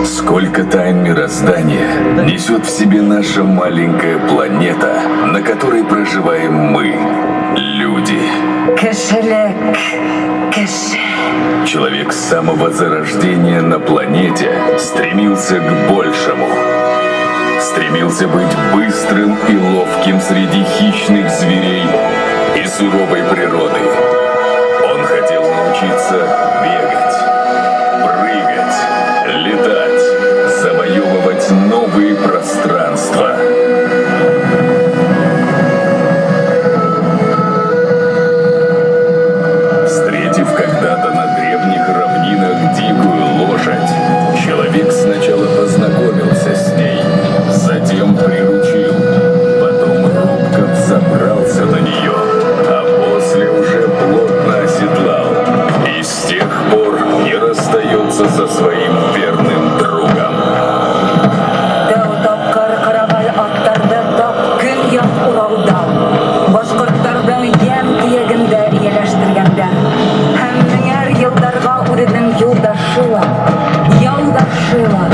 Сколько тайн мироздания несет в себе наша маленькая планета, на которой проживаем мы, люди. Кошелек, Человек с самого зарождения на планете стремился к большему. Стремился быть быстрым и ловким среди хищных зверей и суровой природы. Он хотел научиться бегать, прыгать, летать, завоевывать новые пространства. Встретив когда-то на древних равнинах дикую лошадь, человек сначала познакомился с ней, затем приручил, потом робко взобрался на нее, а после уже плотно оседлал. И с тех пор не расстается со своим верным другом. Тапкыр каравай аттарды тапкыр як урауда. Башкорттардын ям тиегинде иялаштырганда. Һәммәңәр йылдарга үренең юлдашыла, ялдашыла,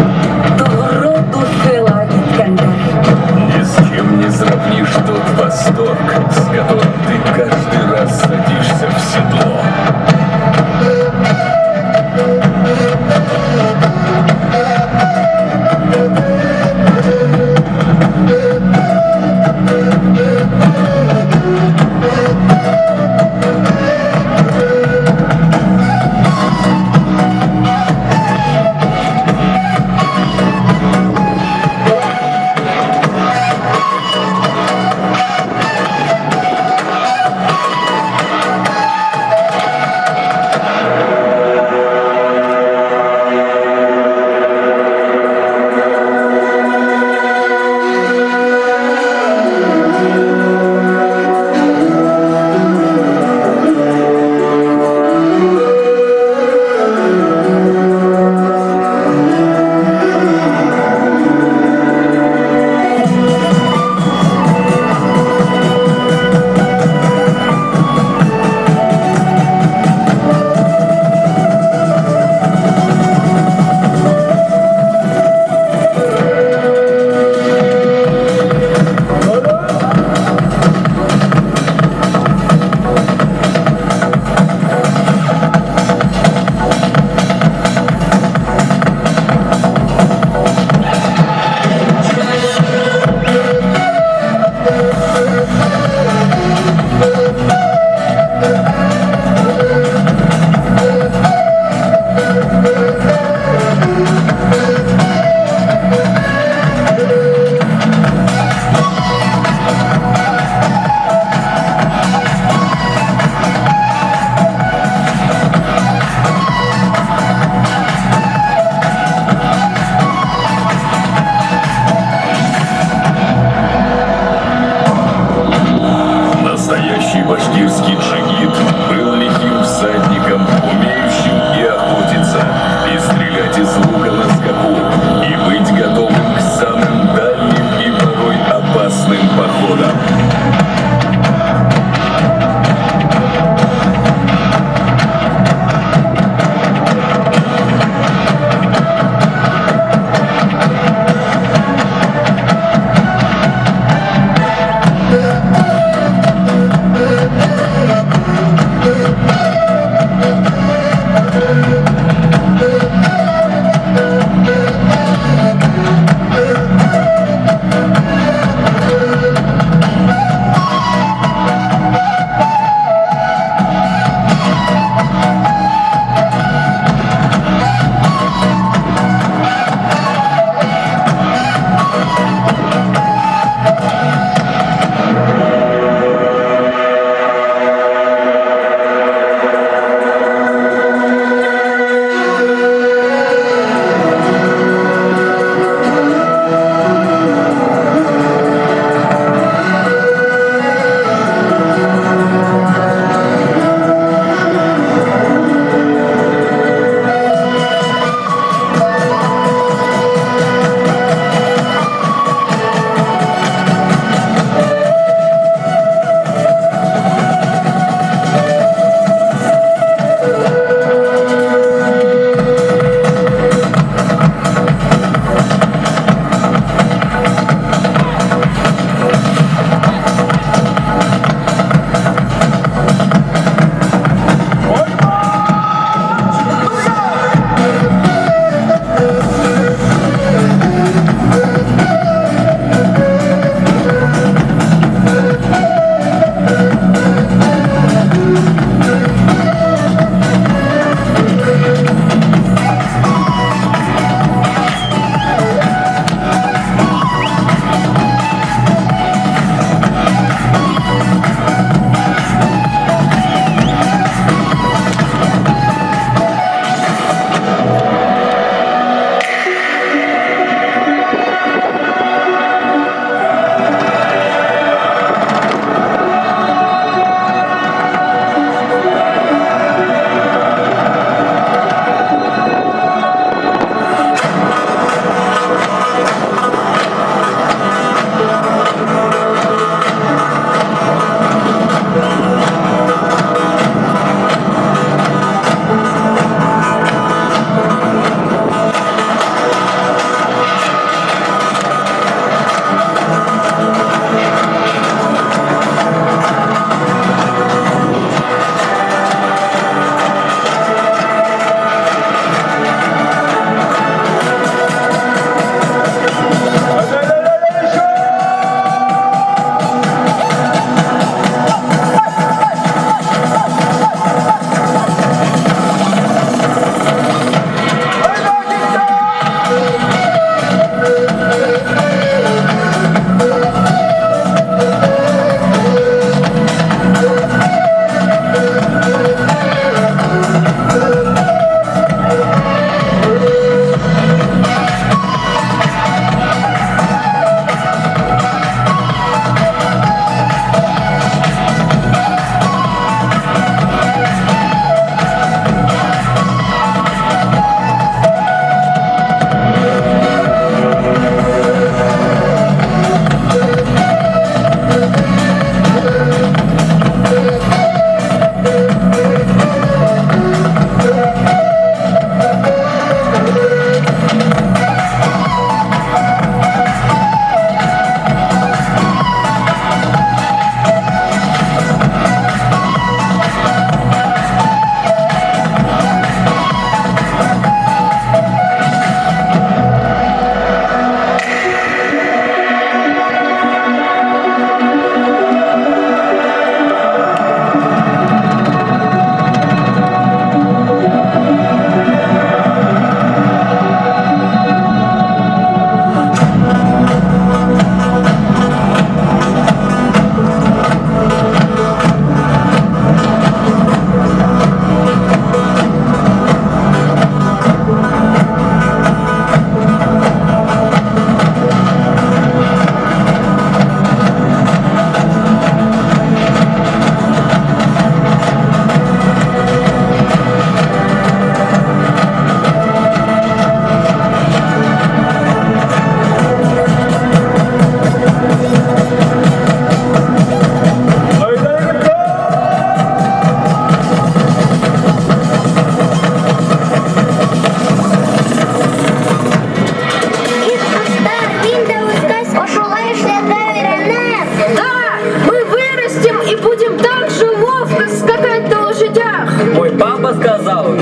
тугры дусыла киткәндер. Ни с чем не сравнишь тот восторг, с которым ты каждый раз садишься в седло.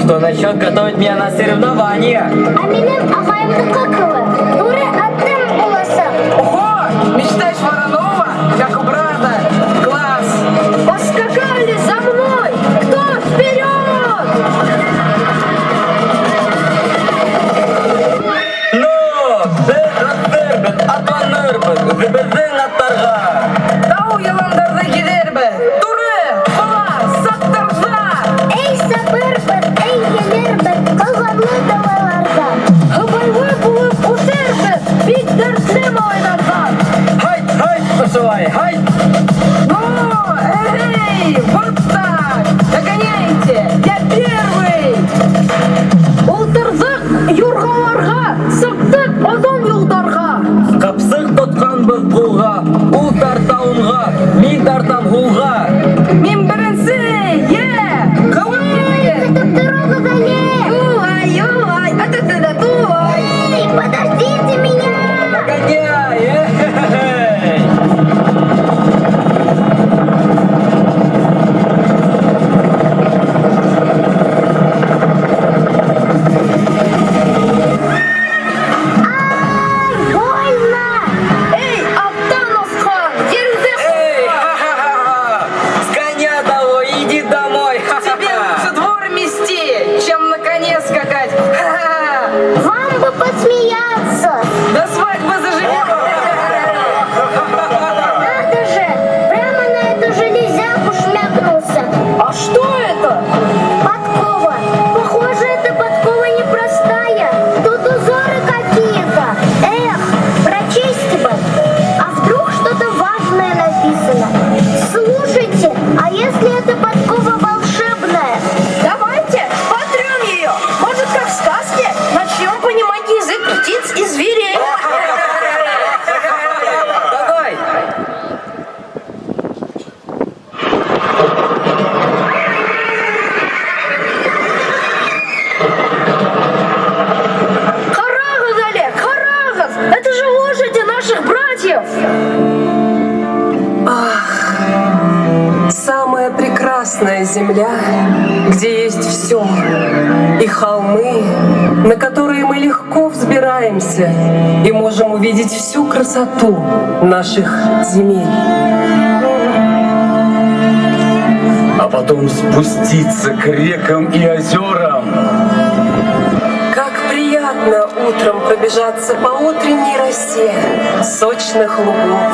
что начнет готовить меня на соревнования. А менің ағайымды қақылы. Нұры аттым боласың. Ого! Мечтаешь Воронова? Как у брата? Класс! Поскакали за мной! Кто вперед? Ну, дербет, атанырбет, зібіздің аттарға. Тау яландарды кедербі! Туры! Бала! Саттарза! Эй, сабырбет, эй, елербет, қалғанлы далаларға. Ғыбайлы болып өтербет, бик дәртлі малайларға. Хайт, хайт, ұшылай, хайт! Ну, эй! Вот так! Догоняйте! Я первый! Ултырдық юрғаларға, сықтық озон юлдарға. Қапсық тұтқан біз құлға, ұл тартауынға, мен тартам ғулға. Мен бірінші! Е! Қалай! Күтіп тұрығы ғале. Тулай, юлай! А ты да тулай! Эй, подождите меня! Гоняй, эй! Больно! Эй, аттан осқан, жерде Эй, ха-ха-ха! С коня того, иди домой, Тебе ха-ха-ха! лучше двор мести, чем на коне скакать! Ха-ха! Вам бы посмеяться! До свадьбы заживем! Надо же! Прямо на эту железяку шмякнулся! А что это? Подкова! Похоже, эта подкова непростая! Тут узоры какие-то! Эх, прочесть бы! А вдруг что-то важное написано? Слушайте, а если эта подкова волшебная? Давайте потрем ее. Может, как в сказке, начнем понимать язык птиц и зверей. Давай! Харагас, Олег, Харагас! Это же лошади наших братьев! Самая прекрасная земля, где есть все, и холмы, на которые мы легко взбираемся и можем увидеть всю красоту наших земель. А потом спуститься к рекам и озерам. Как приятно утром пробежаться по утренней росе сочных лугов.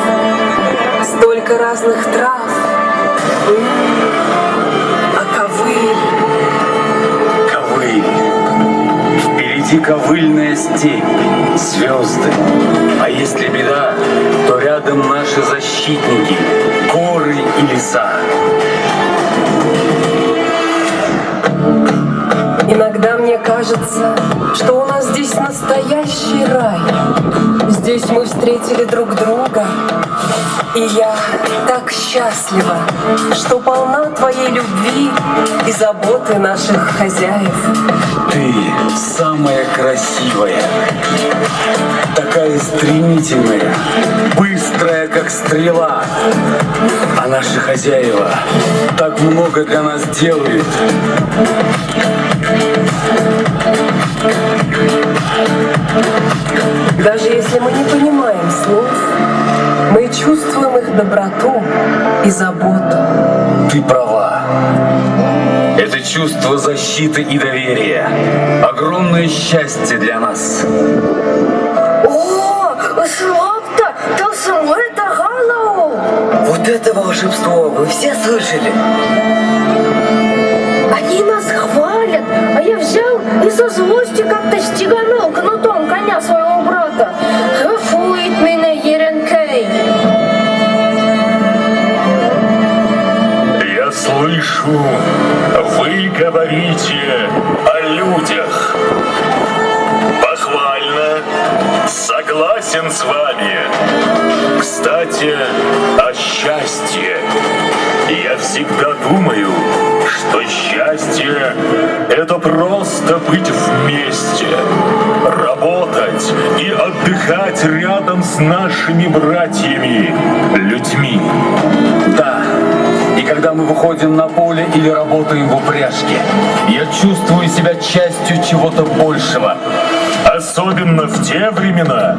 Столько разных трав, а ковыль. Ковыль. Впереди ковыльная степь, звезды. А если беда, то рядом наши защитники, горы и леса. Иногда мне кажется, что у нас здесь настоящий рай. Здесь мы встретили друг друга, и я так счастлива, что полна твоей любви и заботы наших хозяев. Ты самая красивая, такая стремительная, быстрая, как стрела. А наши хозяева так много для нас делают. Даже если мы не понимаем слов, мы чувствуем их доброту и заботу. Ты права. Это чувство защиты и доверия. Огромное счастье для нас. О, Слопта, то самое это Галау. Вот это волшебство вы все слышали? Они нас хвалят, а я взял и со злостью как-то стеганул кнутом коня своего брата. Хафует меня Еренкей. Я слышу, вы говорите о людях. Похвально. Согласен с вами. Кстати, о счастье. Я всегда думаю, что счастье — это просто быть вместе, работать и отдыхать рядом с нашими братьями, людьми. Да. И когда мы выходим на поле или работаем в упряжке, я чувствую себя частью чего-то большего. Особенно в те времена,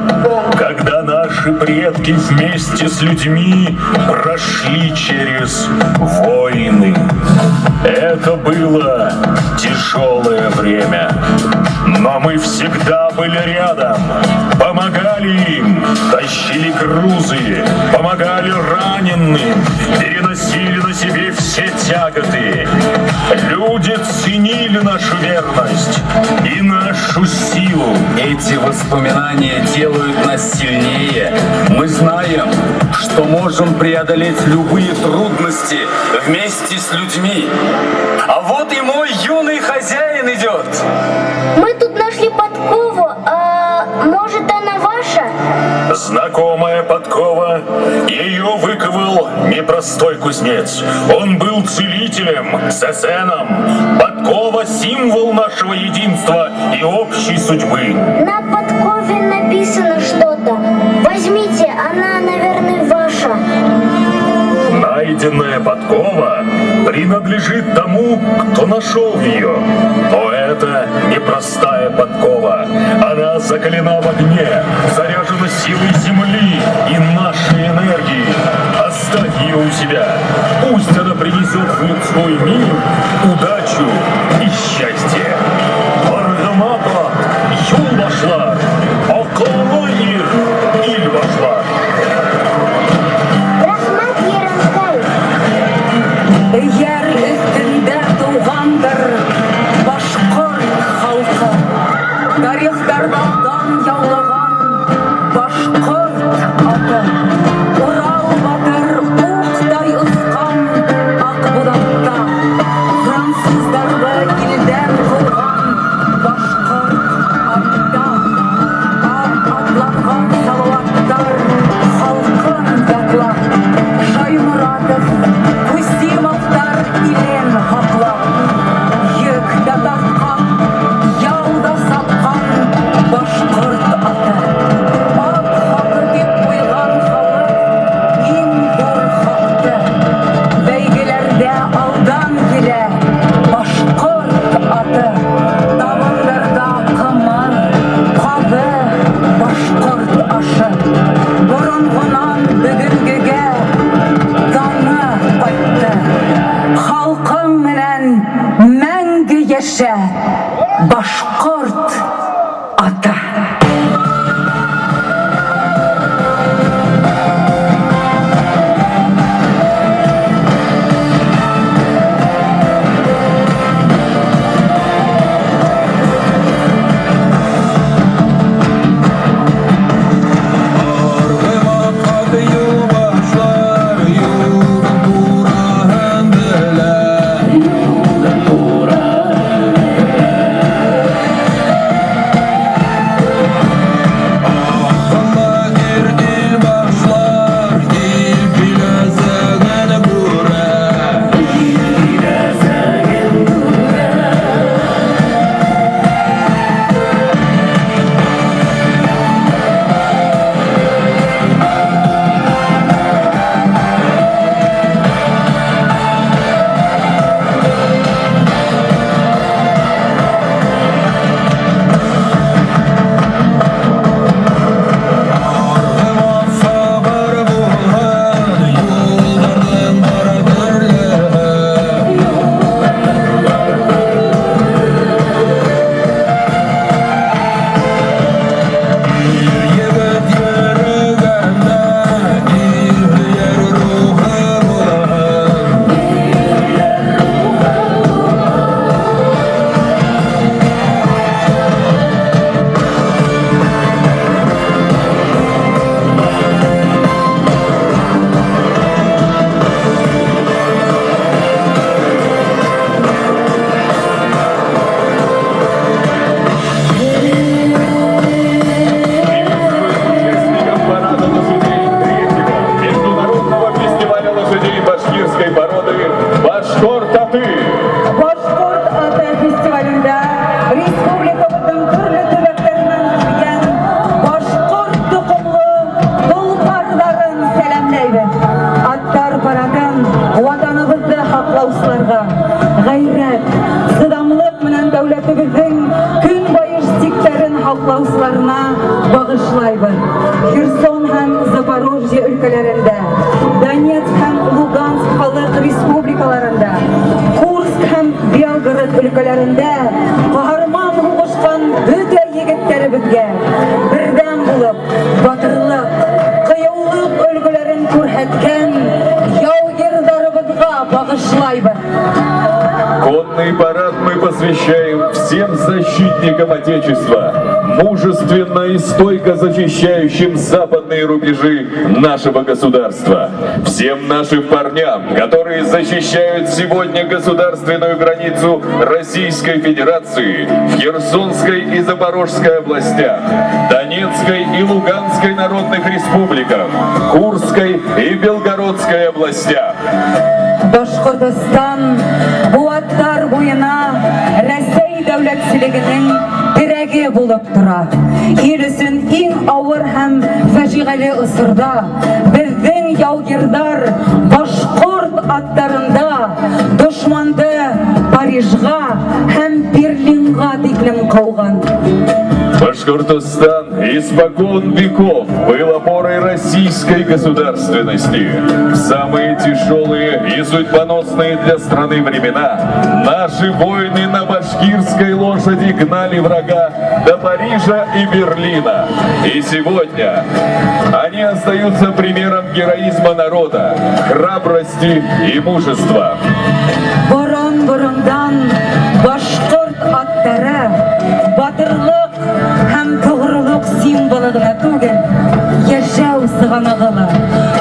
когда наши предки вместе с людьми прошли через войны. Это было тяжелое время, но мы всегда были рядом, помогали им, тащили грузы, помогали раненым, переносили на себе все тяготы. Люди ценили нашу верность и нашу силу. Эти воспоминания делают нас сильнее. Мы знаем, что можем преодолеть любые трудности вместе с людьми. А вот и мой юный хозяин идет. Мы тут нашли подкову, а может она ваша? Знакомая подкова. Ее выковал непростой кузнец. Он был целителем, сесеном. Подкова — символ нашего единства и общей судьбы. На подкове написано что-то. Возьмите, она, наверное, ваша. Найденная подкова принадлежит тому, кто нашел ее. Но это непростая подкова. Она закалена в огне, заряжена силой земли и нашей энергии. Оставь ее у себя. Пусть она принесет в людской мир удачу и счастье. Аргамапа, юл вошла, Околоир, иль вошла. Рахмат Еренкай. Егер өстендә тугандыр башкорт халкы, тарихтарда дан яулаган башкорт аты, Урал батыр уктай ускан Акбудакта, французларны илдән куган багышлайбын. Херсон һәм Запорожье өлкәләрендә, Донецк һәм Луганск халык республикаларында, Курск һәм Белгород өлкәләрендә каһарман хугышкан бөтә егетләребезгә бердәм булып, батырлык, кыюлык өлгеләрен күрһәткән яугирларыбызга багышлайбын. Конный парад мы посвящаем всем защитникам Отечества, мужественно и стойко защищающим западные рубежи нашего государства. Всем нашим парням, которые защищают сегодня государственную границу Российской Федерации в Херсонской и Запорожской областях, Донецкой и Луганской народных республиках, Курской и Белгородской областях. Башкортостан бу аттар буена Рәсәй дәүләтчелегенең терәге булып тора. Ил өчен иң авыр һәм фаҗигале осырда безнең яугирлар башкорт аттарында дошманды Парижга һәм Берлинга тиклем кауган. Башкортостан испокон веков был опорой российской государственности. В самые тяжелые и судьбоносные для страны времена наши воины на башкирской лошади гнали врага до Парижа и Берлина. И сегодня они остаются примером героизма народа, храбрости и мужества. Борон-борондан башкорт аттары батырлык һәм тугрылык символы гына түгел, яшәү сыганагылы.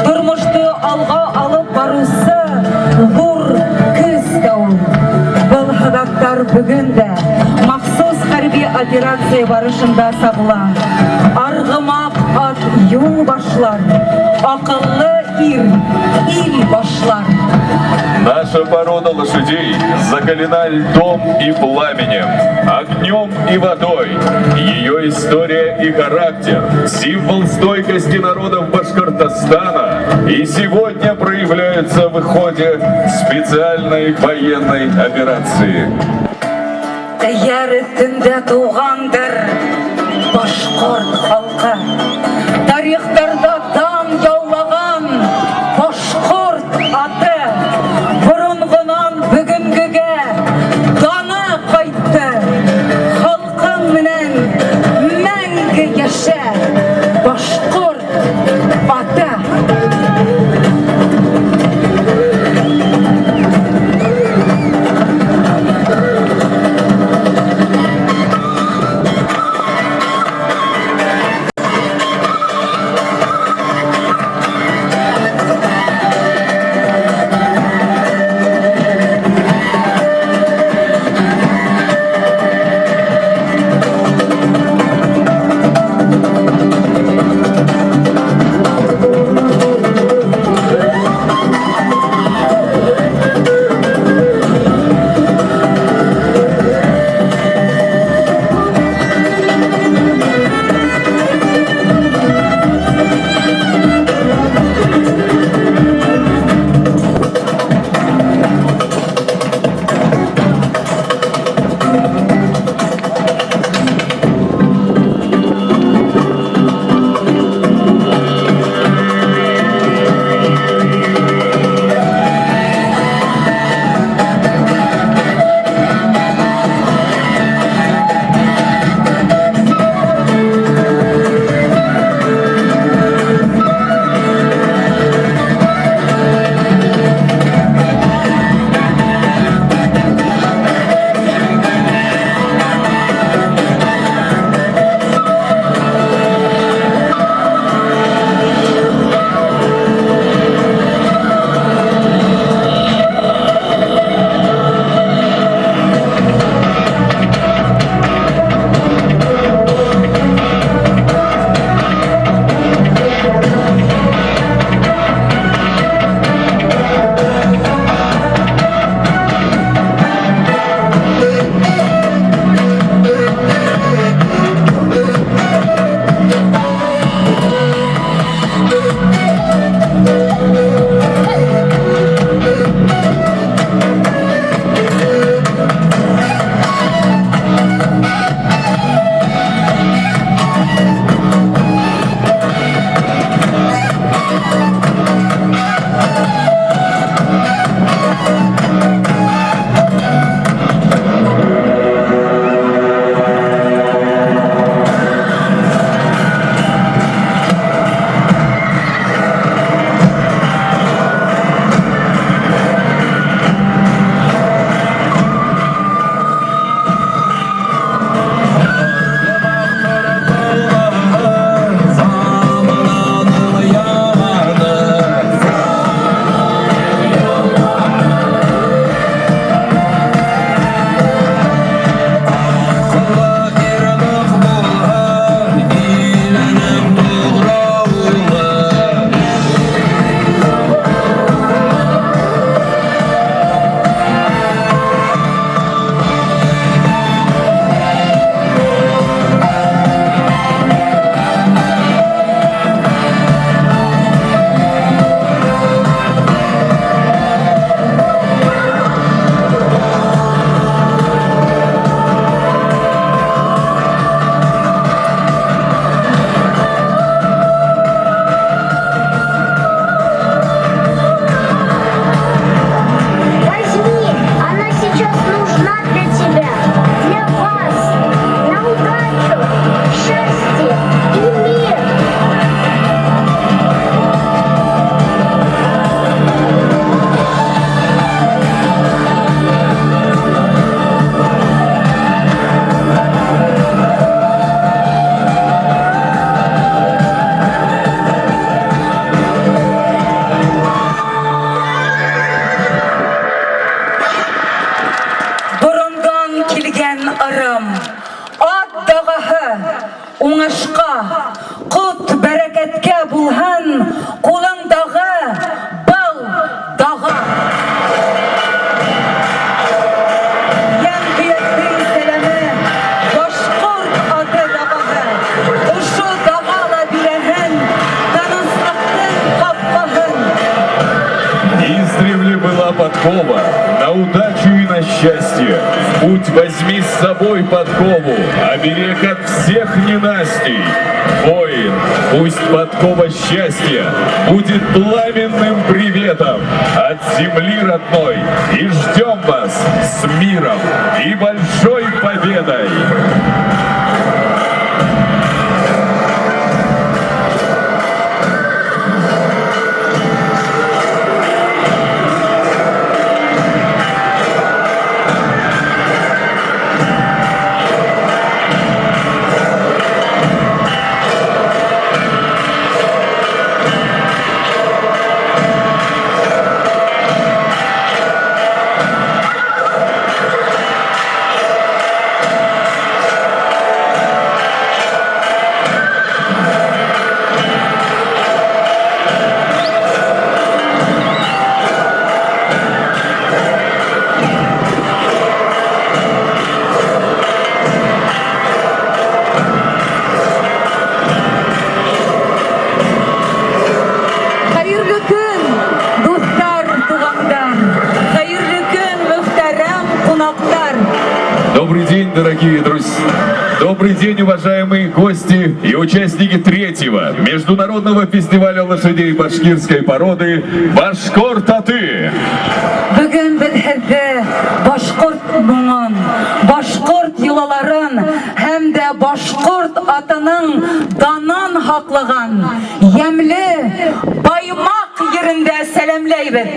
Тормышты алга алып барусы зур көз дә ул. Был һәдәфтәр бүген дә махсус хәрби операция барышында сагыла. Аргымак ат юл башлар, акыллы ил башлар. Наша порода лошадей закалена льдом и пламенем, огнем и водой. Ее история и характер – символ стойкости народов Башкортостана и сегодня проявляются в ходе специальной военной операции. Яр өстендә тугандыр башкорт халкы. Тарихтарда дан яулаган башкорт аты борынгынан бүгенгегә даны кайтты. Халкың менән мәңге яшә башкорт аты. подкова на удачу и на счастье. В путь возьми с собой подкову, оберег от всех ненастий. Воин, пусть подкова счастья будет пламенным приветом от земли родной. И ждем вас с миром и большой победой. Hayırlı gün dostlar, туғандар. Hayırlı gün muhterem қонақтар. Добрый день, дорогие друзья! Добрый день, уважаемые гости и участники третьего международного фестиваля лошадей башкирской породы «Башкорт-Аты». Бүгін біз сізді башқұрт мұңын, башқұрт йолаларын, һәм дә башқұрт атының данын хақлыған, емле баймақ ерінде сәлемлейбіз.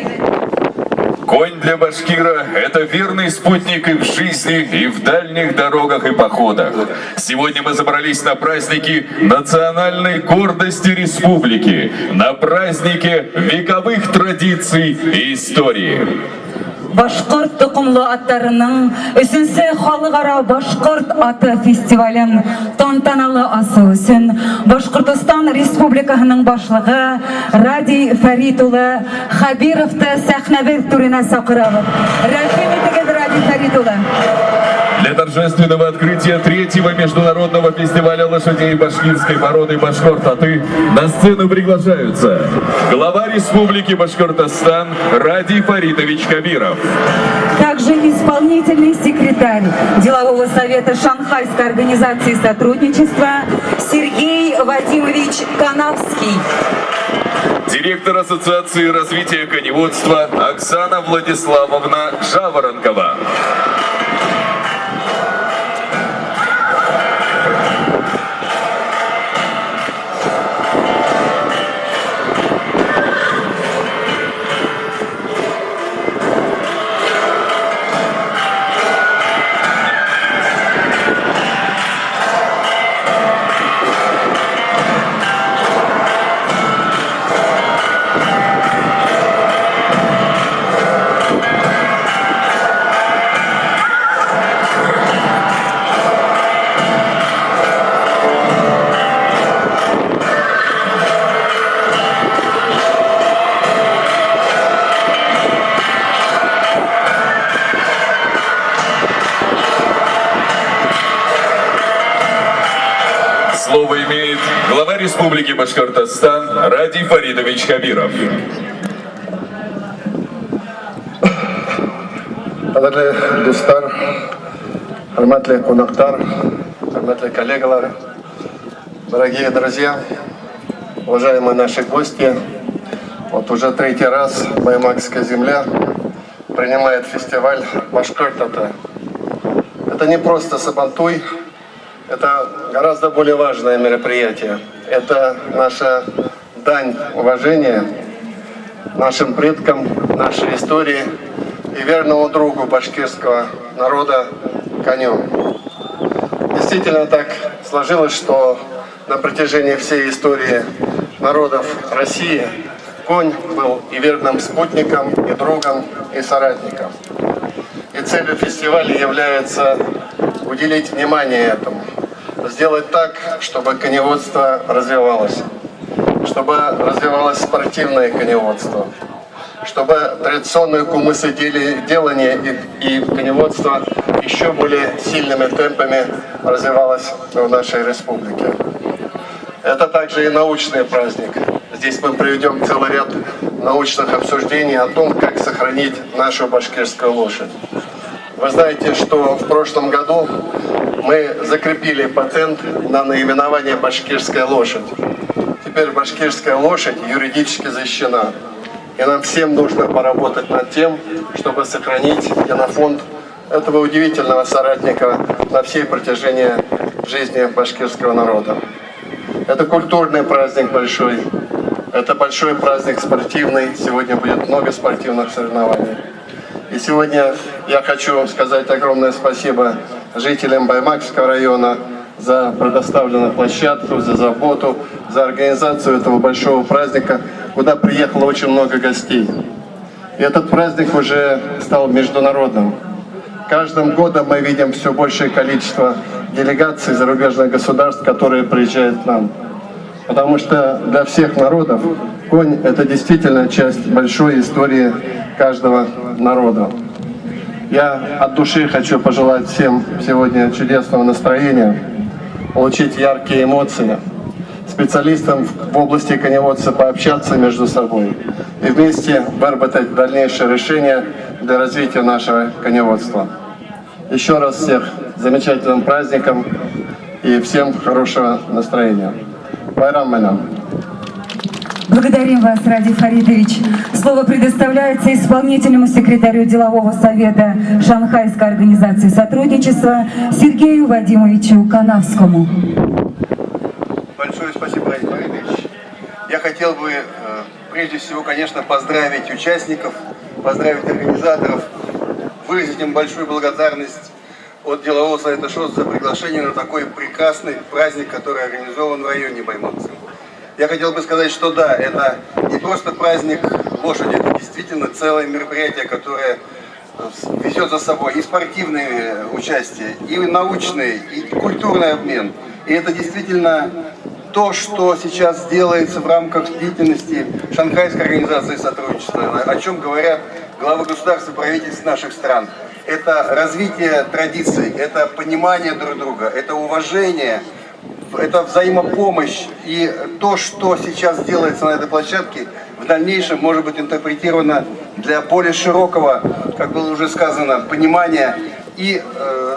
Конь для башкира – это верный спутник и в жизни, и в дальних дорогах и походах. Сегодня мы собрались на празднике национальной гордости республики, на празднике вековых традиций и истории. Башқұрт тұқымлы аттарының үшінші халықара Башқұрт аты фестивалін тантаналы асы үшін Башқұртстан Республикасының башлығы Ради Фаритулы Хабировты сәхнәвер түріне сақырабыз. Рәхим етігіз Ради Фаритулы. Для торжественного открытия третьего международного фестиваля лошадей башкирской породы «Башкорт-Аты» на сцену приглашаются глава Республики Башкортостан Ради Фаритович Кабиров. Также исполнительный секретарь Делового совета Шанхайской организации сотрудничества Сергей Вадимович Канавский. Директор Ассоциации развития коневодства Оксана Владиславовна Жаворонкова. Слово имеет глава Республики Башкортостан Ради Фаритович Кабиров. Qadrli do'stlar, hurmatli qonaqlar, hurmatli коллегалар, дорогие друзья, уважаемые наши гости. Вот уже третий раз Баймакская земля принимает фестиваль Башкорт-Аты. Это не просто сабантуй, это гораздо более важное мероприятие. Это наша дань уважения нашим предкам, нашей истории и верному другу башкирского народа коню. Действительно так сложилось, что на протяжении всей истории народов России конь был и верным спутником, и другом, и соратником. И целью фестиваля является уделить внимание этому, сделать так, чтобы коневодство развивалось, чтобы развивалось спортивное коневодство, чтобы традиционное кумысоделание и коневодство еще более сильными темпами развивалось в нашей республике. Это также и научный праздник. Здесь мы проведем целый ряд научных обсуждений о том, как сохранить нашу башкирскую лошадь. Вы знаете, что в прошлом году мы закрепили патент на наименование «башкирская лошадь». Теперь башкирская лошадь юридически защищена. И нам всем нужно поработать над тем, чтобы сохранить генофонд этого удивительного соратника на всей протяжении жизни башкирского народа. Это культурный праздник большой, это большой праздник спортивный. Сегодня будет много спортивных соревнований. И сегодня я хочу вам сказать огромное спасибо жителям Баймакского района за предоставленную площадку, за заботу, за организацию этого большого праздника, куда приехало очень много гостей. И этот праздник уже стал международным. Каждым годом мы видим все большее количество делегаций зарубежных государств, которые приезжают к нам. Потому что для всех народов конь – это действительно часть большой истории каждого народа. Я от души хочу пожелать всем сегодня чудесного настроения, получить яркие эмоции, специалистам в области коневодства пообщаться между собой и вместе выработать дальнейшее решение для развития нашего коневодства. Еще раз всех с замечательным праздником и всем хорошего настроения. Байрам Майнам. Благодарим вас, Ради Фаритович. Слово предоставляется исполнительному секретарю делового совета Шанхайской организации сотрудничества Сергею Вадимовичу Канавскому. Большое спасибо, Ради Фаритович. Я хотел бы прежде всего, конечно, поздравить участников, поздравить организаторов, выразить им большую благодарность от делового совета ШОС за приглашение на такой прекрасный праздник, который организован в районе Баймакса. Я хотел бы сказать, что да, это не просто праздник лошади, это действительно целое мероприятие, которое везет за собой и спортивные участия, и научные, и культурный обмен. И это действительно то, что сейчас делается в рамках деятельности Шанхайской организации сотрудничества, о чем говорят главы государств и правительств наших стран. Это развитие традиций, это понимание друг друга, это уважение, это взаимопомощь. И то, что сейчас делается на этой площадке, в дальнейшем может быть интерпретировано для более широкого, как было уже сказано, понимания и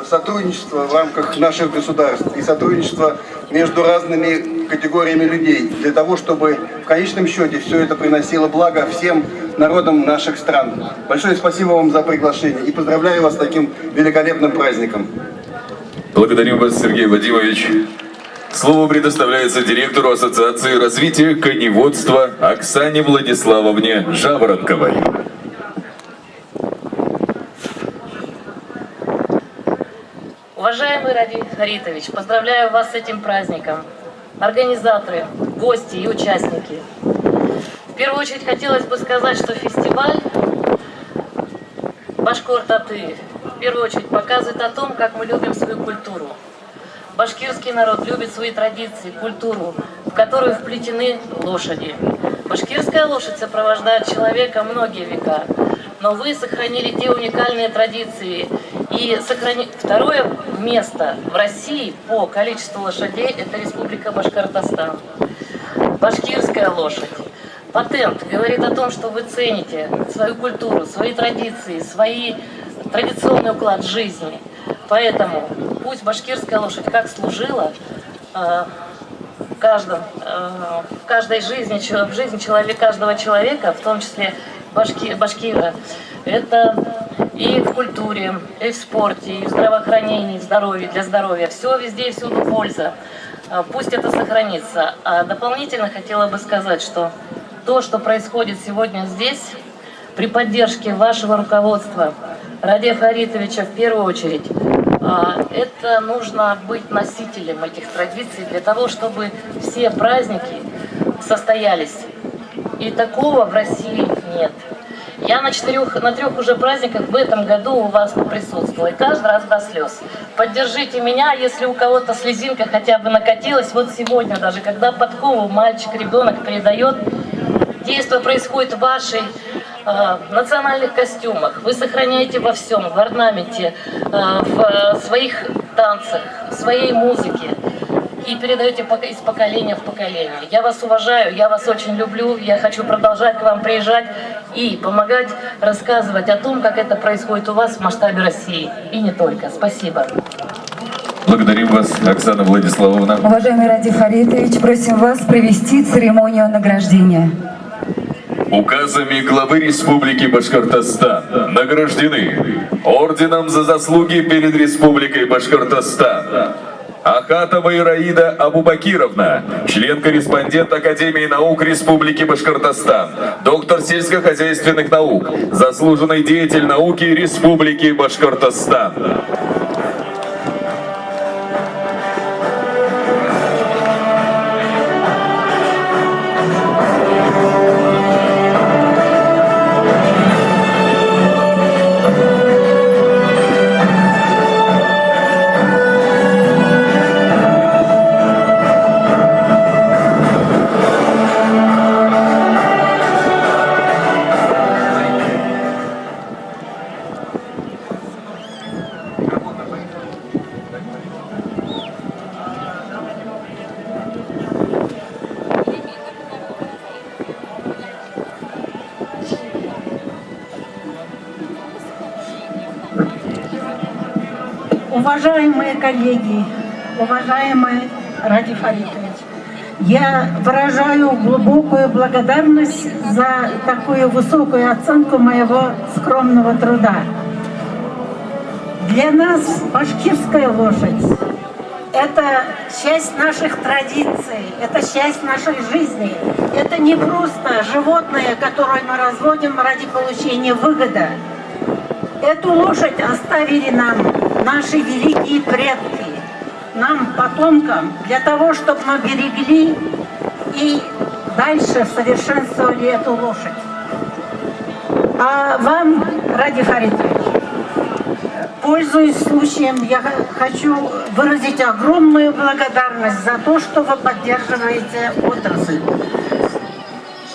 сотрудничества в рамках наших государств, и сотрудничества между разными категориями людей, для того, чтобы в конечном счете все это приносило благо всем народам наших стран. Большое спасибо вам за приглашение и поздравляю вас с таким великолепным праздником. Благодарим вас, Сергей Вадимович. Слово предоставляется директору Ассоциации развития коневодства Оксане Владиславовне Жаворонковой. Уважаемый Ради Фаритович, поздравляю вас с этим праздником. Организаторы, гости и участники. В первую очередь хотелось бы сказать, что фестиваль Башкор-Таты в первую очередь показывает о том, как мы любим свою культуру. Башкирский народ любит свои традиции, культуру, в которую вплетены лошади. Башкирская лошадь сопровождает человека многие века, но вы сохранили те уникальные традиции. И второе место в России по количеству лошадей – это Республика Башкортостан. Башкирская лошадь. Патент говорит о том, что вы цените свою культуру, свои традиции, свой традиционный уклад жизни. Поэтому пусть башкирская лошадь как служила в каждой жизни, в жизни каждого человека, в том числе башкира, это и в культуре, и в спорте, и в здравоохранении, и в здоровье, для здоровья. Все везде и всюду польза. Пусть это сохранится. А дополнительно хотела бы сказать, что то, что происходит сегодня здесь, при поддержке вашего руководства, Радия Фаритовича в первую очередь, это нужно быть носителем этих традиций для того, чтобы все праздники состоялись. И такого в России нет. Я на трех уже праздниках в этом году у вас присутствовала, и каждый раз до слез. Поддержите меня, если у кого-то слезинка хотя бы накатилась. Вот сегодня даже, когда подкову мальчик, ребенок передает, действие происходит в вашей национальных костюмах. Вы сохраняете во всем, в орнаменте, в своих танцах, в своей музыке. и передаете из поколения в поколение. Я вас уважаю, я вас очень люблю, я хочу продолжать к вам приезжать и помогать рассказывать о том, как это происходит у вас в масштабе России. И не только. Спасибо. Благодарим вас, Оксана Владиславовна. Уважаемый Ради Фаритович, просим вас провести церемонию награждения. Указами главы Республики Башкортостан награждены орденом за заслуги перед Республикой Башкортостан Ахатова Ираида Абубакировна, член-корреспондент Академии наук Республики Башкортостан, доктор сельскохозяйственных наук, заслуженный деятель науки Республики Башкортостан. Уважаемые коллеги, уважаемый Ради Фаритович, я выражаю глубокую благодарность за такую высокую оценку моего скромного труда. Для нас башкирская лошадь – это часть наших традиций, это часть нашей жизни. Это не просто животное, которое мы разводим ради получения выгоды. Эту лошадь оставили нам наши великие предки, нам, потомкам, для того, чтобы мы берегли и дальше совершенствовали эту лошадь. А вам, Ради Фаритович, пользуясь случаем, я хочу выразить огромную благодарность за то, что вы поддерживаете отрасль.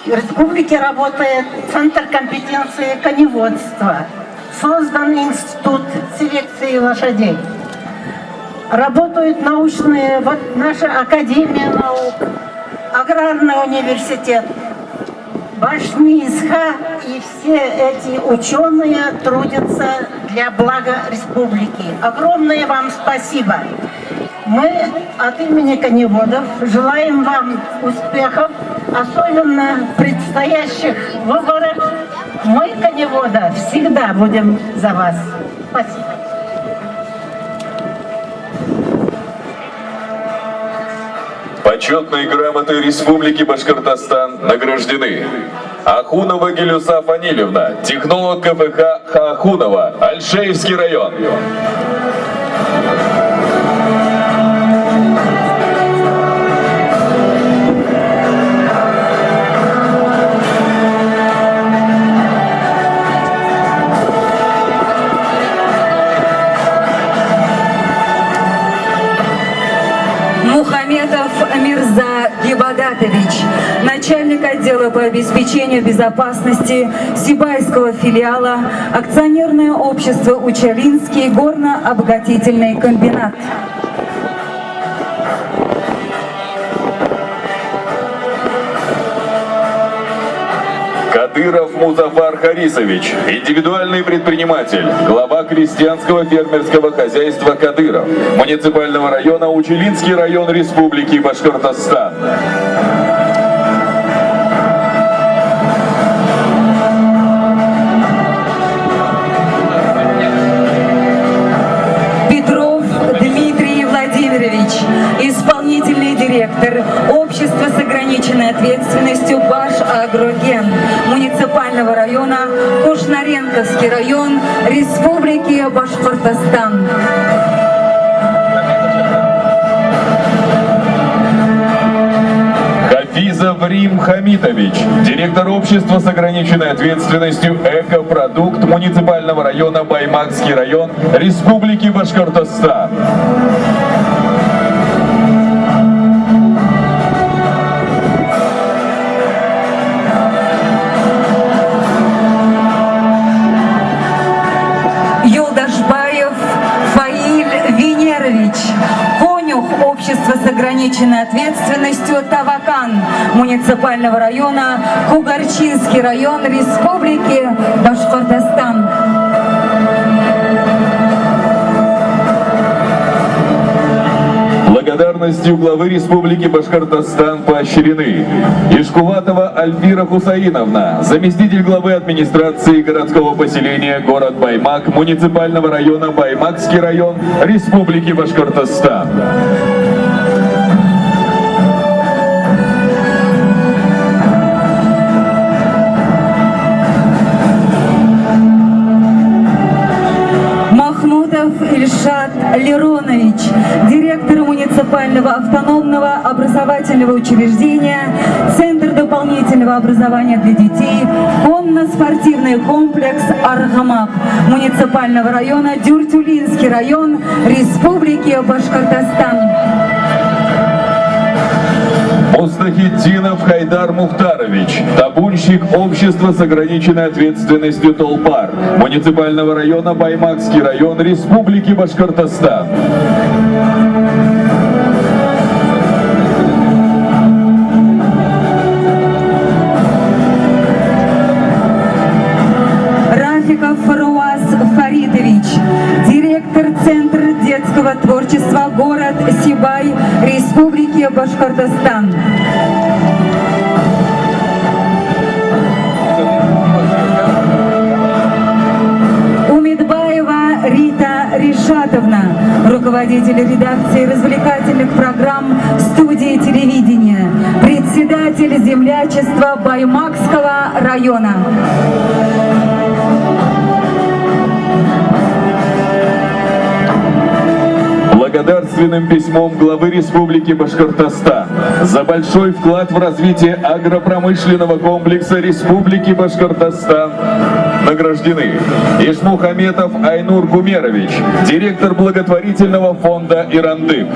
В республике работает Центр компетенции коневодства. Создан институт селекции лошадей. Работают научные, вот наша Академия наук, Аграрный университет, Башни-Исха, и все эти ученые трудятся для блага республики. Огромное вам спасибо. Мы от имени коневодов желаем вам успехов, особенно в предстоящих выборах. Мы, коневоды, всегда будем за вас. Спасибо. Почетной грамотой Республики Башкортостан награждены Ахунова Гелюса Фанилевна, технолог КФХ Хаахунова, Альшеевский район. Мухаметов Мирза Гибадатович, начальник отдела по обеспечению безопасности Сибайского филиала, акционерное общество Учалинский горно-обогатительный комбинат. Кадыров Музафар Харисович, индивидуальный предприниматель, глава крестьянского фермерского хозяйства Кадыров, муниципального района Учелинский район Республики Башкортостан. Петров Дмитрий Владимирович, исполнительный директор общества с ограниченной ответственностью Башагроген, муниципального района Кушнаренковский район Республики Башкортостан. Хафизов Рим Хамитович, директор общества с ограниченной ответственностью «Экопродукт» муниципального района Баймакский район Республики Башкортостан. Юлдашбаев Фаиль Венерович, конюх общества с с ограниченной ответственностью Тавакан муниципального района, Кугарчинский район Республики Башкортостан. Благодарностью главы Республики Башкортостан поощрены Ишкуватова Альфира Хусаиновна, заместитель главы администрации городского поселения город Баймак, муниципального района Баймакский район Республики Башкортостан. Ильшат Леронович, директор муниципального автономного образовательного учреждения, Центр дополнительного образования для детей, конно-спортивный комплекс Аргамак, муниципального района Дюртюлинский район Республики Башкортостан. Мустахиддинов Хайдар Мухтарович, табунщик общества с ограниченной ответственностью Толпар, муниципального района Баймакский район Республики Башкортостан. Рафиков Фаруаз Фаритович, директор Центра детского творчества город Сибай Республики Башкортостан. Умидбаева Рита Ришатовна, руководитель редакции развлекательных программ студии телевидения, председатель землячества Баймакского района. Благодарственным письмом главы Республики Башкортостан за большой вклад в развитие агропромышленного комплекса Республики Башкортостан награждены Ишмухаметов Айнур Гумерович, директор благотворительного фонда «Ирандык».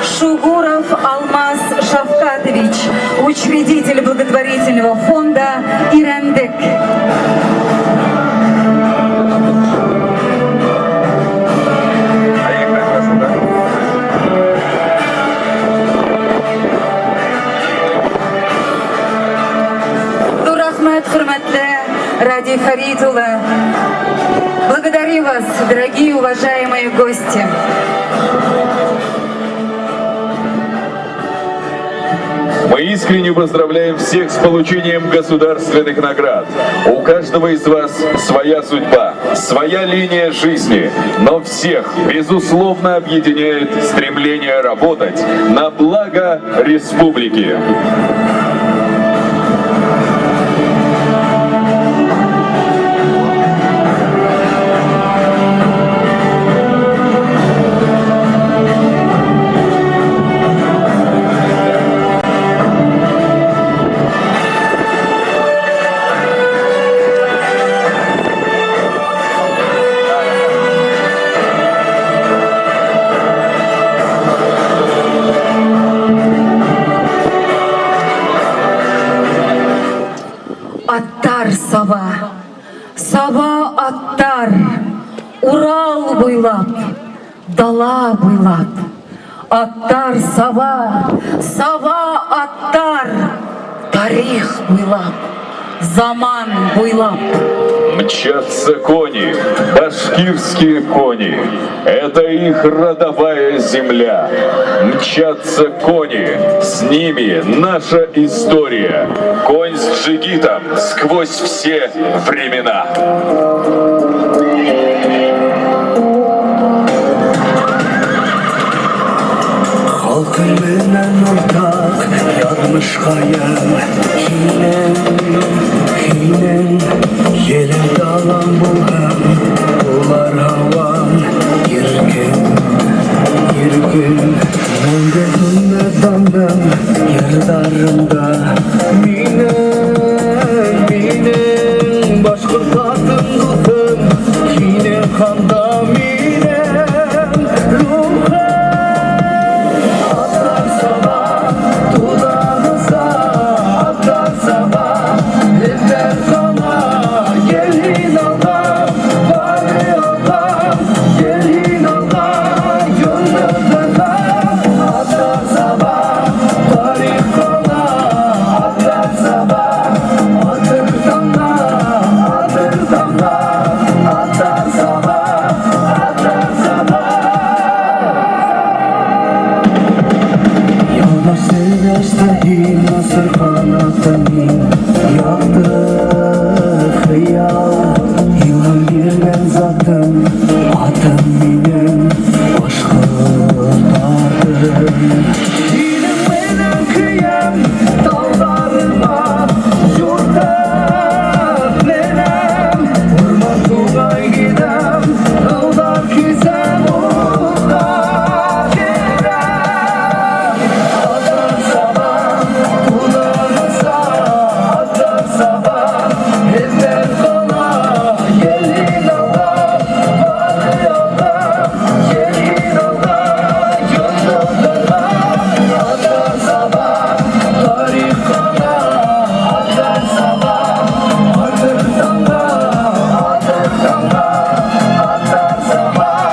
Шугуров Алмаз Шавкатович, учредитель благотворительного фонда «Ирандык». Дурахмет Хурматле Ради Фаридула. Благодарю вас, дорогие уважаемые гости. Мы искренне поздравляем всех с получением государственных наград. У каждого из вас своя судьба, своя линия жизни, но всех, безусловно, объединяет стремление работать на благо республики. Саба аттар, Урал буйлап, дала буйлап. Аттар саба, саба аттар, тарих буйлап, заман буйлап. Мчатся кони, башкирские кони, это их родовая земля. Мчатся кони, с ними наша история. Конь с джигитом сквозь все времена. Halkın bilen ortak yarmış hayal Hinen Yelim dalan bulgan Ular havan Yirgin Mende hünne damdan Yerdarında Minen Başkır tatın kutun Yine kanda minen Ruhen Atlar sabah, dudağınıza, atlar sabah. gelin ağa, vali ağa, gelin ağa, yıldızına, atar sabah, tarih kola, atar sabah, atır damla, atır damla, atar sabah, atar sabah. Yolda sevdestahim nasıl kanatımın yaktı hıyal. Yılın birden zatım atım benim başkırtardım. Dilim benim kıyam dallarıma yurtta benim. Vurma tuğay gidem ıldar kizem uğda girem. Atar sabah kulağınıza, atar sabah eller kola, gelin ağa, vali ağa, gelin ağa, yıldızına, atar sabah, tarih kola, atar sabah, atır damla, atır damla, atar sabah, atar sabah.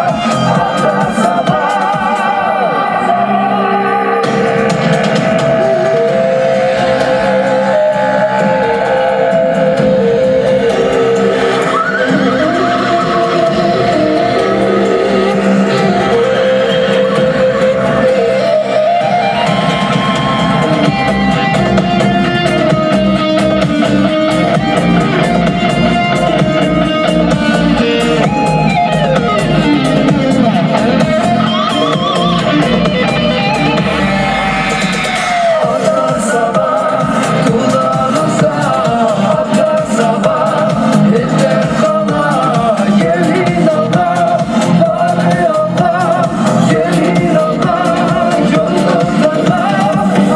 Atar sabah kulağınıza, atar sabah eller kola, gelin ağa, vali ağa, gelin ağa, yıldızına,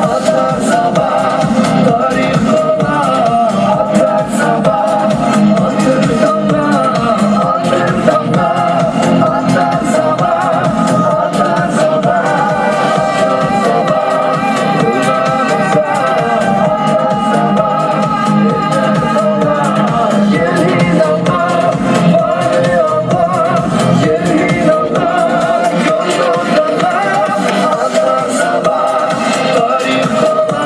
atar sabah, tarih kola, atar sabah, atır damla, atır damla, atar sabah, atar sabah. Gelin ağa, vali ağa, gelin ağa, yıldızına, atar sabah, tarih kola,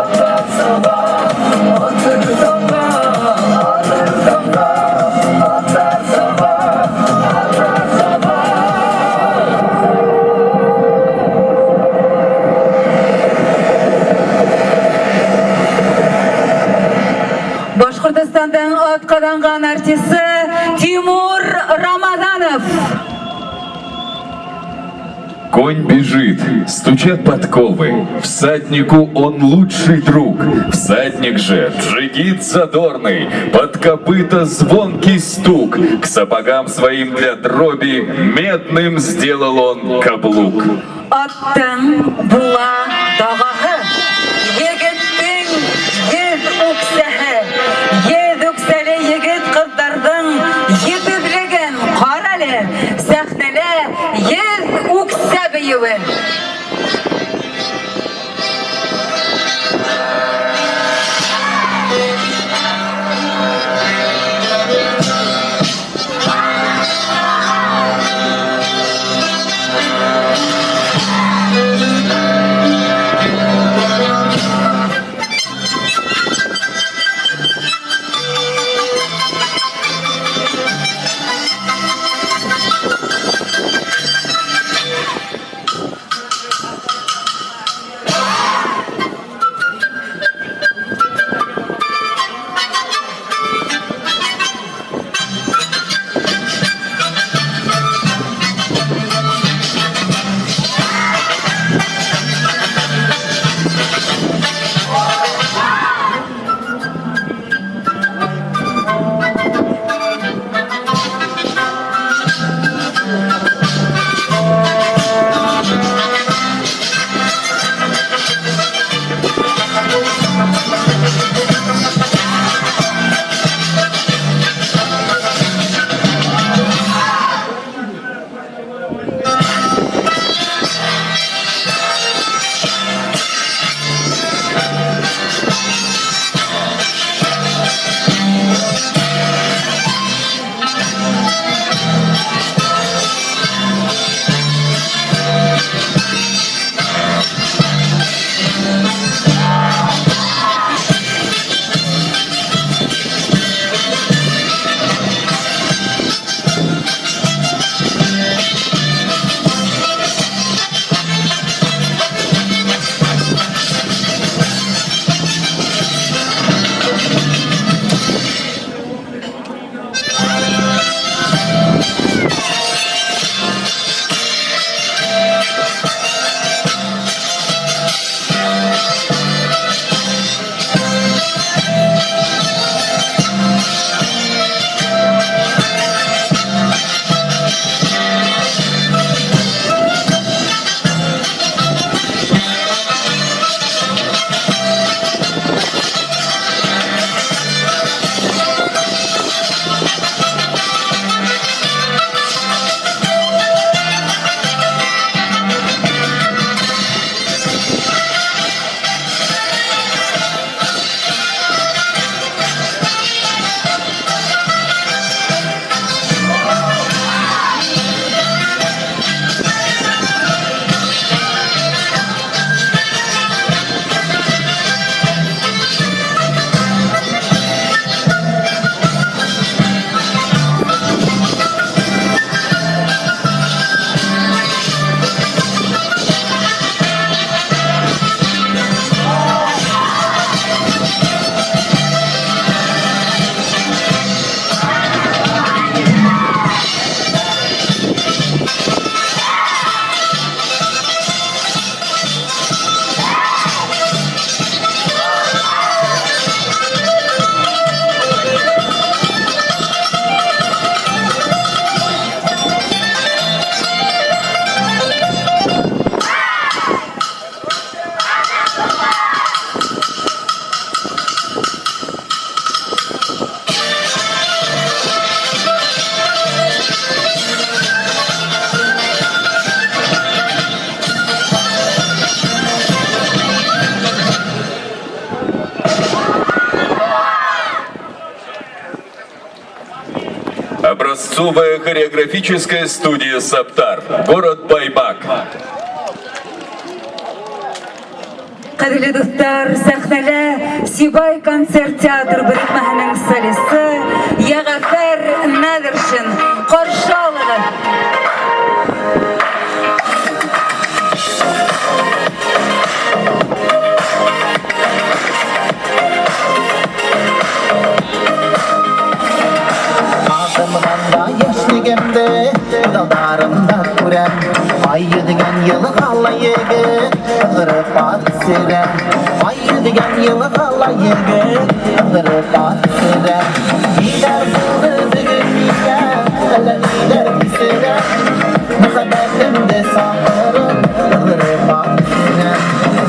atar sabah, atır damla, atır damla, atar sabah, atar sabah. Башкортостанның атқаданған артисі Тимур Рамаданов. Конь бежит, стучат подковы, всаднику он лучший друг. Всадник же джигит задорный, под копыта звонкий стук. К сапогам своим для дроби медным сделал он каблук. Аттың була дағағы, егеттің ед өксәһі, ед өксәлі егет қыздардың етіблеген қаралы, сәхнелі ед өксә бейуі. Образцовая хореографическая студия «Саптар», город Баймак. Кадерлі достар, сәхнәлә Сибай концерт театр бірікмәһенең солисты Ягәфәр Нәдершин каршы алыгыз. Adımganda yaşligimde dallarımda kuren Ayı degen yılı kala yegi Kırıp siren Ayı degen yılı kala yegi Kırıp siren Gider buldu düğünüye Hele gider siren Muhabbetimde sanırım Kırıp siren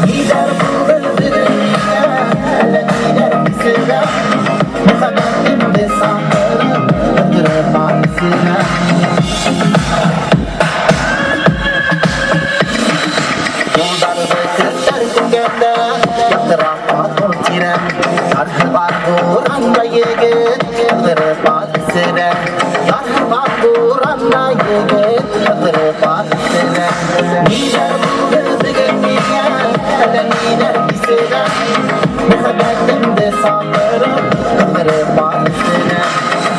Gider buldu düğünüye Hele gider siren Muhabbetimde sanırım Yollarda kırklar güngende Yatırafa kortiren Yarhı vardır anla yegit Kırıpa siren Yarhı vardır anla yegit Kırıpa siren Niler buldu düğünüye Hele niler siren Muhabbetimde sanırım Kırıpa siren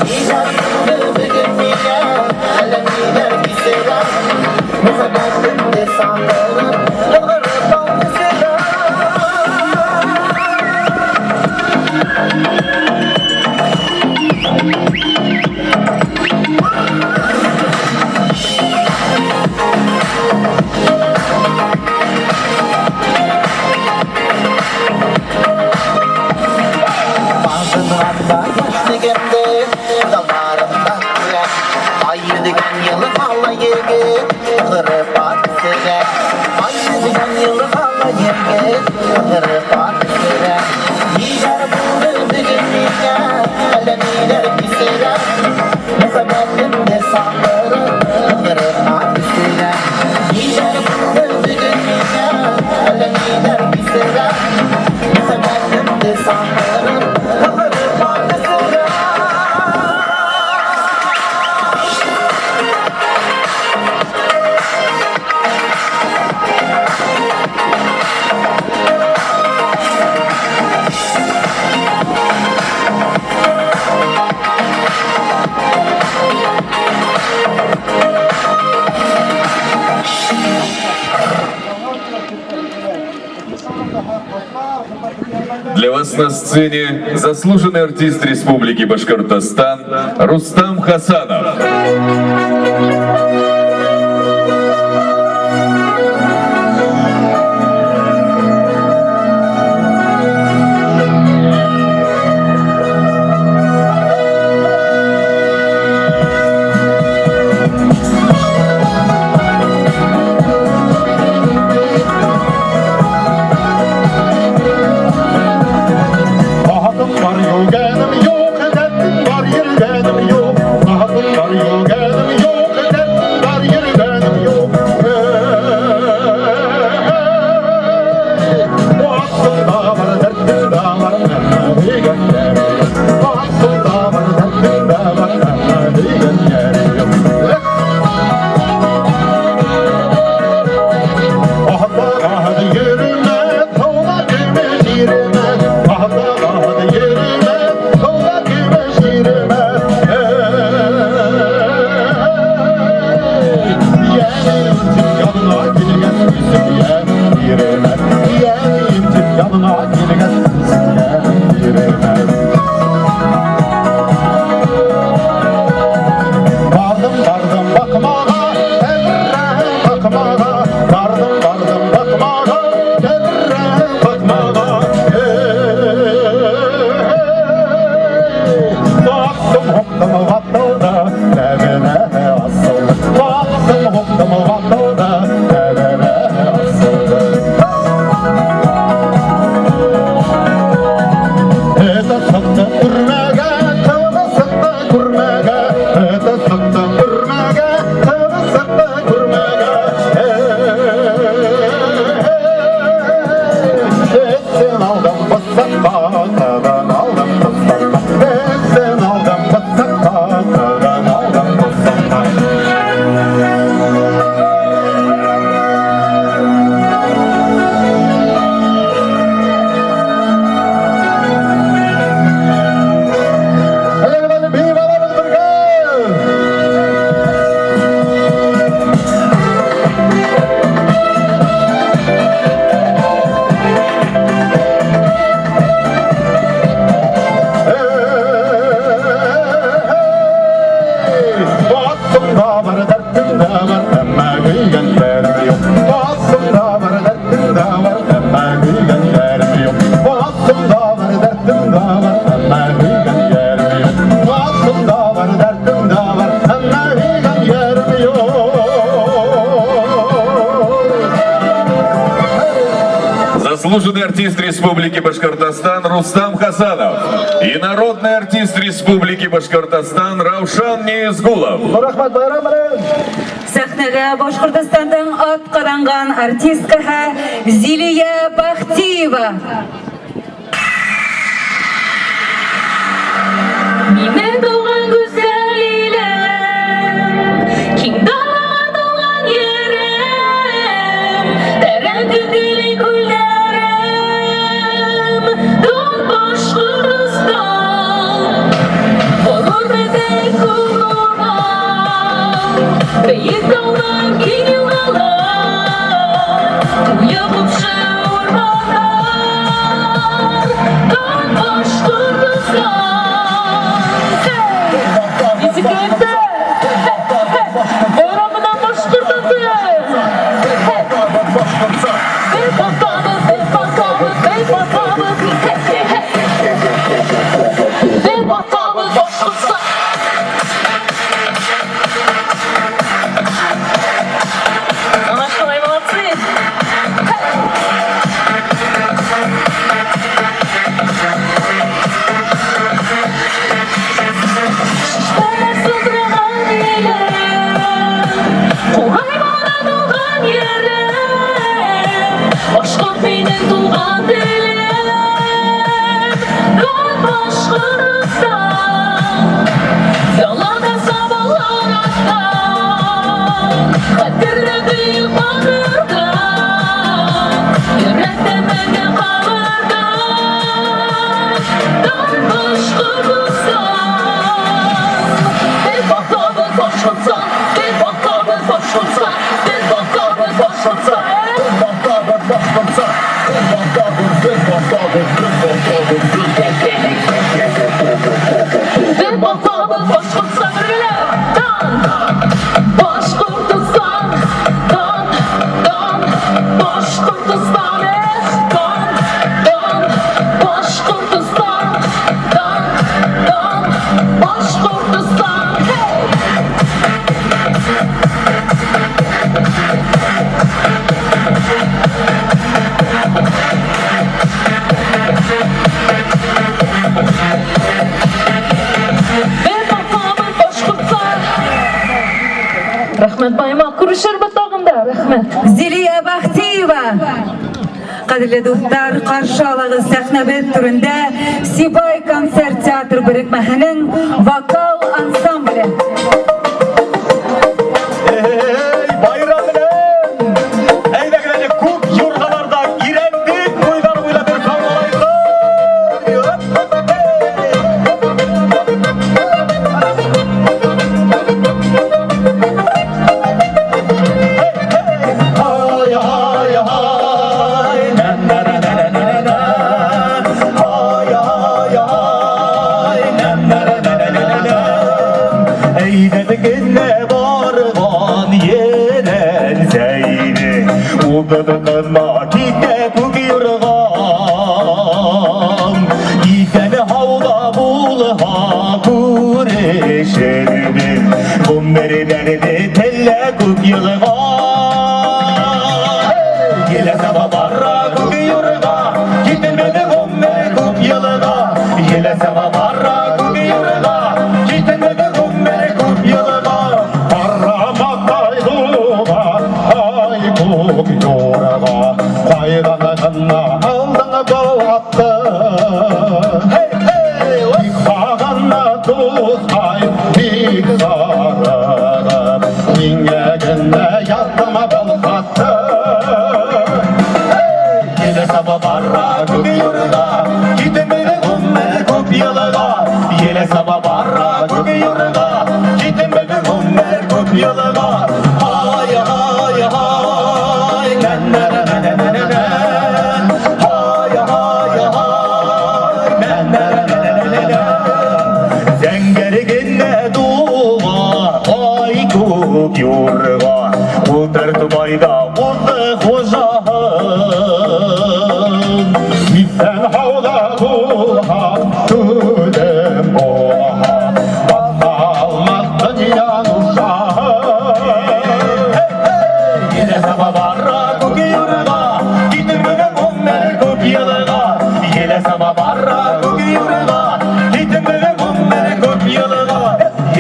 Niler buldu düğünüye Hele niler siren Muhabbetimde sanırım Kırıpa siren Bazılarında yaşligimde Dallarımda kuren Ayı degen yılı kala yegi Kırıpa siren Ayı degen yılı kala yegi Kırıpa siren Gider buldu düğünüye Hele gider siren Muhabbetimde sanırım Kırıpa siren Gider buldu düğünüye Hele gider siren Muhabbetimde sanırım Kırıpa siren Для вас на сцене заслуженный артист Республики Башкортостан Рустам Хасанов. Bahatım var yogenim yok edetim var yergenim yok. Bahatım var yogenim yok edetim tatlım da var, dertlim de var, ama bilmem yerim yok. Заслуженный артист Республики Башкортостан Рустам Хасанов и народный артист Республики Башкортостан Раушан Ниязгулов. Рахмат байрамы. Сахнага Башкортостандың атқаранған артисткаға Зилия Бахтиева. Мені туған güzel илем, кең далаға толған ерім, тәрән күлгілі күлдерім, туған Башқұртстан, ғұмыр бітек күн нұрдан, биік таудан кең елғалар, туя қопшы ормандар, туған Башқұртстан. Рахмет байыма, күрешер батағында, рахмет. Зилия Бахтиева. Қадірлі достар, қаршы алағы сәхнәбет түрінде Сибай концерт театр бірікмәһенең вокал ансамблі.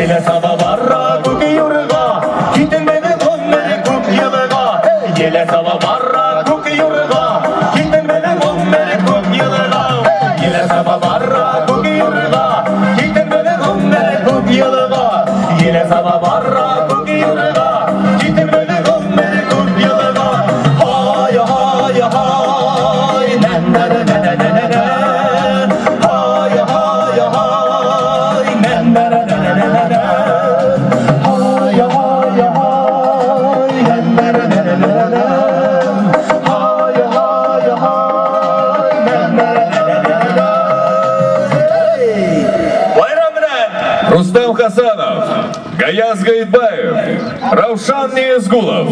Еле саба барра көке юрға, кетірмеді көммені көк еліға. Еле саба барра көке юрға, кетірмеді көммені көк еліға. Еле саба барра көке юрға, кетірмеді көммені көк еліға. Еле саба барра көке юрға, кетірмеді көммені көк еліға. Хай, хай, хай, нән-нән-нән-нән-нән. Хай, хай, хай, нән-нән-нән-нән-нән. Хай, хай, хай, нән-нән-нән-нән-нән. Хай, хай, хай, нән-нән-нән-нән-нән. Байрам менән! Рустам Хасанов, Гаяз Гаитбаев, Раушан Ниязгулов.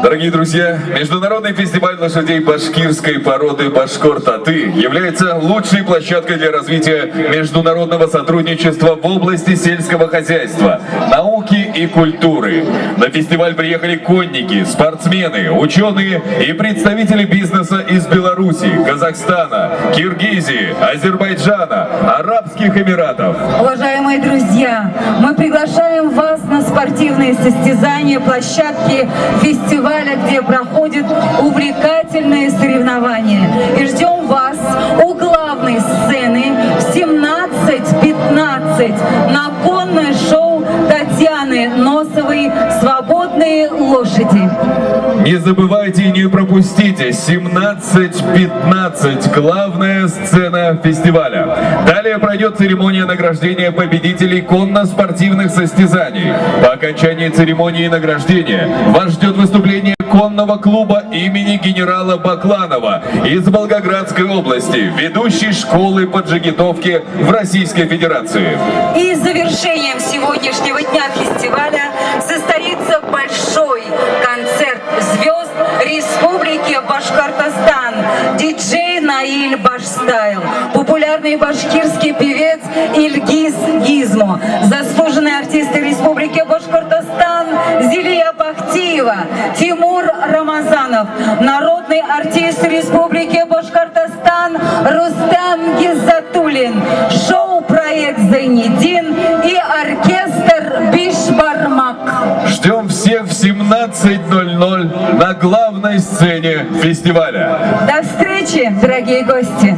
Дорогие друзья, Международный фестиваль лошадей башкирской породы Башкор-Таты является лучшей площадкой для развития международного сотрудничества в области сельского хозяйства, науки и культуры. На фестиваль приехали конники, спортсмены, ученые и представители бизнеса из Беларуси, Казахстана, Киргизии, Азербайджана, Арабских Эмиратов. Уважаемые друзья, мы приглашаем вас на спортивные состязания площадки фестиваля, где проходят увлекательные соревнования. И ждем вас у главной сцены в 17:15 на конное шоу Татьяны Носовой «Свободные лошади». Не забывайте и не пропустите 17:15, главная сцена фестиваля. Далее пройдет церемония награждения победителей конно-спортивных состязаний. По окончании церемонии награждения вас ждет выступление конного клуба имени генерала Бакланова из Волгоградской области, ведущей школы поджигитовки в Российской Федерации. И завершением сегодняшнего дня фестиваля состоится большой концерт звезд Республики Башкортостан. Диджей Наиль Башстайл, популярный башкирский певец Ильгиз Гизмо, заслуженные артисты Республики Башкортостан Зилия Бахтиева, Тимур Рамазанов, народный артист Республики Башкортостан Рустам Гиззатуллин, шоу-проект Зайнидин и оркестр Бишбармак. Ждем всех в 17:00 на главной сцене фестиваля. До встречи, дорогие гости!